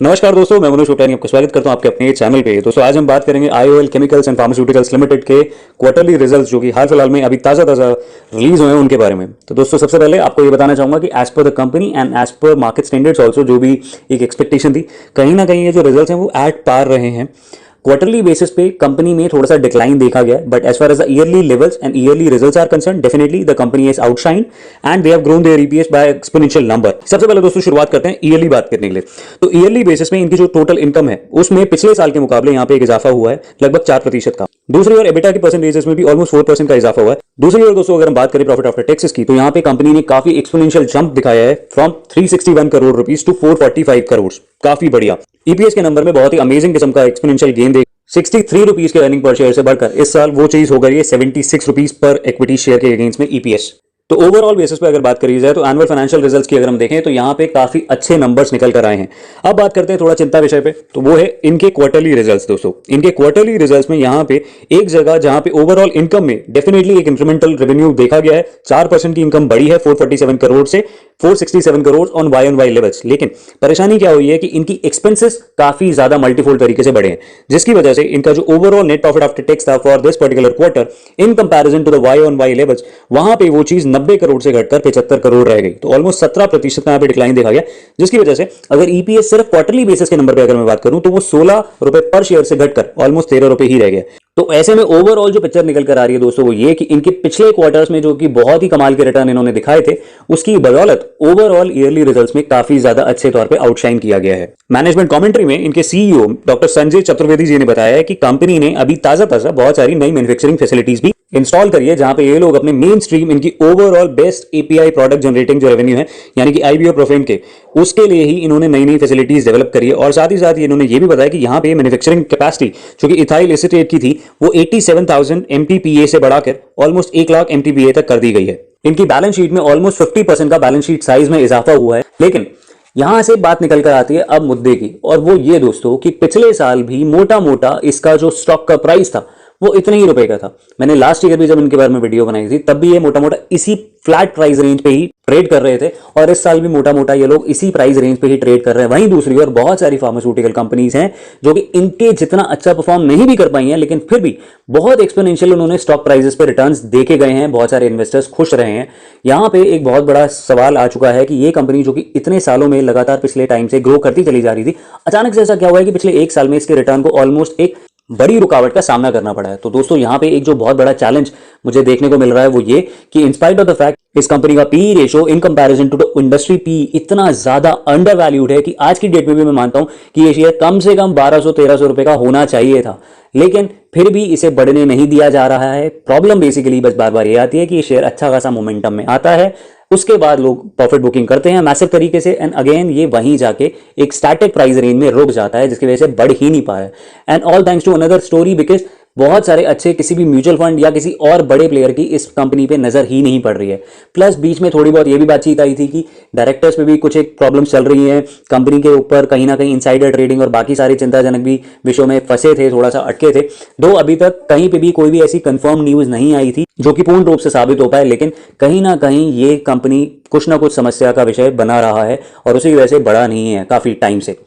नमस्कार दोस्तों, मैं मनोज कोटयानी आपका स्वागत करता हूं आपके अपने चैनल पे। दोस्तों आज हम बात करेंगे IOL chemicals and pharmaceuticals limited के क्वार्टरली रिजल्ट्स जो कि हाल फिलहाल में अभी ताजा रिलीज हुए हैं उनके बारे में। तो दोस्तों सबसे पहले आपको ये बताना चाहूंगा कि as per the company and as per market standards also जो भी एक एक्सपेक्टेशन थी, कहीं ना कहीं ये जो रिजल्ट्स हैं वो एट पार रहे हैं। क्वार्टरली बेसिस पे कंपनी में थोड़ा सा डिक्लाइन देखा गया, but as far as the yearly levels and yearly results are concern, definitely the company is outshine and they have grown their EPS by exponential number. सबसे पहले दोस्तों शुरुआत करते हैं ईयरली बात करने के लिए। तो ईयरली बेसिस में इनकी जो टोटल इनकम है उसमें पिछले साल के मुकाबले यहाँ पे एक इजाफा हुआ है लगभग 4% का। दूसरी ओर एबिटा की परसेंटेजेस में भी ऑलमोस्ट 4% का इजाफा हुआ है। दूसरी ओर दोस्तों अगर हम बात करें प्रॉफिट आफ्टर टैक्सेस की, तो यहाँ पे कंपनी ने काफी एक्सपोनेंशियल जंप दिखाया है from 361 crore rupees to 445 crore. काफी बढ़िया। ईपीएस के नंबर में बहुत ही अमेजिंग किस्म का एक्सपोनेंशियल गेन देख 63 रुपीज के अर्निंग पर शेयर से बढ़कर इस साल वो चीज हो गई है 76 रुपीज पर इक्विटी शेयर के अगेंस्ट में ईपीएस। तो ओवरऑल बेसिस पे अगर बात करी जाए तो एनुअल फाइनेंशियल रिजल्ट्स की अगर हम देखें तो यहाँ पे काफी अच्छे नंबर्स निकल कर आए हैं। अब बात करते हैं थोड़ा चिंता विषय पे, तो वो है इनके क्वार्टरली रिजल्ट्स। दोस्तों इनके क्वार्टरली रिजल्ट्स में यहाँ पे एक जगह जहां पे ओवरऑल इनकम में डेफिनेटली एक इंक्रीमेंटल रेवेन्यू देखा गया है, 4% की इनकम बढ़ी है 447 करोड़ से 467 करोड़ ऑन वाई लेवल्स। लेकिन परेशानी क्या हुई है कि इनकी एक्सपेंसेस काफी ज्यादा मल्टीफोल्ड तरीके से बढ़े हैं, जिसकी वजह से इनका जो overall net profit after tax था for this particular quarter in comparison to the Y levels, वहां पे वो चीज 90 करोड़ से घटकर 75 करोड़ रह गई। तो ऑलमोस्ट 17% का यहाँ पे डिक्लाइन देखा गया, जिसकी वजह से अगर ईपीएस सिर्फ क्वार्टरली बेसिस के नंबर पे अगर मैं बात करूं तो वो 16 रुपए पर शेयर से घटकर ऑलमोस्ट 13 रुपए ही रह गया। तो ऐसे में ओवरऑल जो पिक्चर निकल कर आ रही है दोस्तों वो ये कि इनके पिछले क्वार्टर्स में जो कि बहुत ही कमाल के रिटर्न इन्होंने दिखाए थे, उसकी बदौलत ओवरऑल ईयरली रिजल्ट्स में काफी ज्यादा अच्छे तौर पे आउटशाइन किया गया है। मैनेजमेंट कमेंट्री में इनके सीईओ डॉक्टर संजय चतुर्वेदी जी ने बताया है कि कंपनी ने अभी ताजा बहुत सारी नई मैन्युफैक्चरिंग फैसिलिटीज भी इंस्टॉल करी है, जहां पे ये लोग अपने मेन स्ट्रीम इनकी overall best API product generating जो रेवेन्यू है यानी कि आईबीओप्रोफेन के, उसके लिए ही इन्होंने नई नई फैसिलिटीज डेवलप करी है। और साथ ही साथ इन्होंने ये भी बताया कि यहाँ पे मैन्युफैक्चरिंग कैपेसिटी जो कि इथाइल एसीटेट की थी वो 87,000 एमटीपीए से बढ़ाकर ऑलमोस्ट 1 लाख एमटीपीए तक कर दी गई है। इनकी बैलेंस शीट में ऑलमोस्ट 50% का बैलेंस शीट साइज में इजाफा हुआ है। लेकिन यहां से बात निकल कर आती है अब मुद्दे की, और वो ये दोस्तों कि पिछले साल भी मोटा मोटा इसका जो स्टॉक का प्राइस था वो इतने ही रुपए का था। मैंने लास्ट ईयर भी जब इनके बारे में वीडियो बनाई थी तब भी ये मोटा मोटा इसी फ्लैट प्राइस रेंज पे ही ट्रेड कर रहे थे, और इस साल भी मोटा मोटा ये लोग इसी प्राइस रेंज पे ही ट्रेड कर रहे हैं। वहीं दूसरी ओर बहुत सारी फार्मास्यूटिकल कंपनीज हैं जो कि इनके जितना अच्छा परफॉर्म नहीं भी कर पाई हैं, लेकिन फिर भी बहुत एक्सपोनेंशियल उन्होंने स्टॉक प्राइसेस पे रिटर्न्स देखे गए हैं, बहुत सारे इन्वेस्टर्स खुश रहे हैं। यहां पे एक बहुत बड़ा सवाल आ चुका है कि ये कंपनी जो कि इतने सालों में लगातार पिछले टाइम से ग्रो करती चली जा रही थी, अचानक से ऐसा क्या हुआ है कि पिछले 1 साल में इसके रिटर्न को ऑलमोस्ट एक बड़ी रुकावट का सामना करना पड़ा है। तो दोस्तों यहाँ पे एक जो बहुत बड़ा चैलेंज मुझे देखने को मिल रहा है वो ये कि इंस्पाइट ऑफ द फैक्ट इस कंपनी का P ratio in comparison to the industry P इतना ज्यादा अंडर वैल्यूड है कि आज की डेट में भी मैं मानता हूं कि ये शेयर कम से कम 1200-1300 रुपए का होना चाहिए था, लेकिन फिर भी इसे बढ़ने नहीं दिया जा रहा है। प्रॉब्लम बेसिकली बस बार बार ये आती है कि ये शेयर अच्छा खासा मोमेंटम में आता है, उसके बाद लोग प्रॉफिट बुकिंग करते हैं मैसिव तरीके से, एंड अगेन ये वहीं जाके एक स्टैटिक प्राइस रेंज में रुक जाता है, जिसकी वजह से बढ़ ही नहीं पा रहा है। And all thanks to another story, because बहुत सारे अच्छे किसी भी म्यूचुअल फंड या किसी और बड़े प्लेयर की इस कंपनी पे नजर ही नहीं पड़ रही है। प्लस बीच में थोड़ी बहुत ये भी बातचीत आई थी कि डायरेक्टर्स पे भी कुछ एक प्रॉब्लम्स चल रही हैं, कंपनी के ऊपर कहीं ना कहीं इनसाइडर ट्रेडिंग और बाकी सारे चिंताजनक भी विषयों में फंसे थे, थोड़ा सा अटके थे। दो अभी तक कहीं पे भी कोई भी ऐसी कंफर्म न्यूज नहीं आई थी जो कि पूर्ण रूप से साबित हो पाए, लेकिन कहीं ना कहीं ये कंपनी कुछ ना कुछ समस्या का विषय बना रहा है और उसी वजह से बढ़ा नहीं है काफी टाइम से।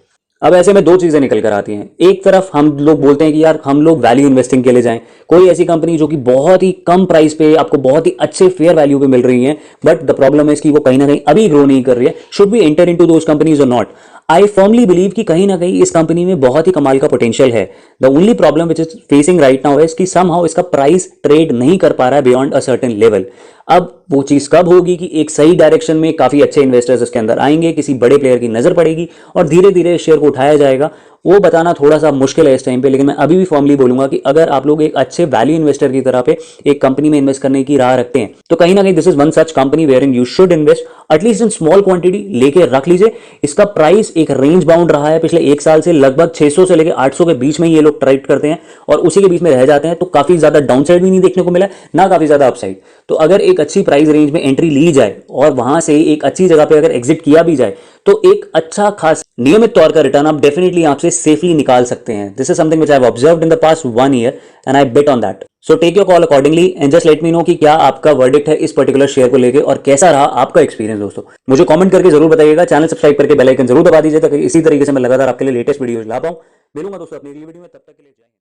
अब ऐसे में दो चीजें निकल कर आती हैं। एक तरफ हम लोग बोलते हैं कि यार हम लोग वैल्यू इन्वेस्टिंग के लिए जाएं, कोई ऐसी कंपनी जो कि बहुत ही कम प्राइस पे आपको बहुत ही अच्छे फेयर वैल्यू पे मिल रही है, बट द प्रॉब्लम है कि वो कहीं ना कहीं अभी ग्रो नहीं कर रही है। Should we enter into those companies और नॉट? आई फर्मली बिलीव कि कहीं ना कहीं इस कंपनी में बहुत ही कमाल का पोटेंशियल है। The only problem which is facing right now is कि समहाउ इसका प्राइस ट्रेड नहीं कर पा रहा है बियॉन्ड अ सर्टेन लेवल। अब वो चीज कब होगी कि एक सही डायरेक्शन में काफी अच्छे इन्वेस्टर्स इसके अंदर आएंगे, किसी बड़े प्लेयर की नजर पड़ेगी और धीरे धीरे शेयर को उठाया जाएगा, वो बताना थोड़ा सा मुश्किल है इस टाइम पे। लेकिन मैं अभी भी फॉर्मली बोलूंगा कि अगर आप लोग एक अच्छे वैल्यू इन्वेस्टर की तरह पे एक कंपनी में इन्वेस्ट करने की राह रखते हैं तो कहीं ना कहीं this is one such company wherein you should invest at least in small quantity लेके रख लीजिए। इसका प्राइस एक रेंज बाउंड रहा है पिछले 1 साल से, लगभग 600 से लेकर 800 के बीच में ये लोग ट्रेड करते हैं और उसी के बीच में रह जाते हैं। तो काफी ज्यादा डाउन साइड भी नहीं देखने को मिला, ना काफी ज्यादा अपसाइड। तो अगर एक अच्छी प्राइस रेंज में एंट्री ली जाए और वहां से एक अच्छी जगह पे अगर एग्जिट किया भी जाए तो एक अच्छा खास नियमित तौर का रिटर्न आप डेफिनेटली आपसे सेफली निकाल सकते हैं। This is something which I have observed in the past 1 year and I bet on that. So take your call accordingly and just let me know कि क्या आपका वर्डिक्ट है इस पर्टिकुलर शेयर को लेके और कैसा रहा आपका एक्सपीरियंस दोस्तों। मुझे कमेंट करके जरूर बताइएगा, चैनल सब्सक्राइब करके बेल आइकन जरूर दबा दीजिए ताकि इसी तरीके से मैं लगातार आपके लिए लेटेस्ट वीडियोज ला पाऊं। मिलूंगा दोस्तों अपनी अगली वीडियो में, तब तक के लिए जय हिंद।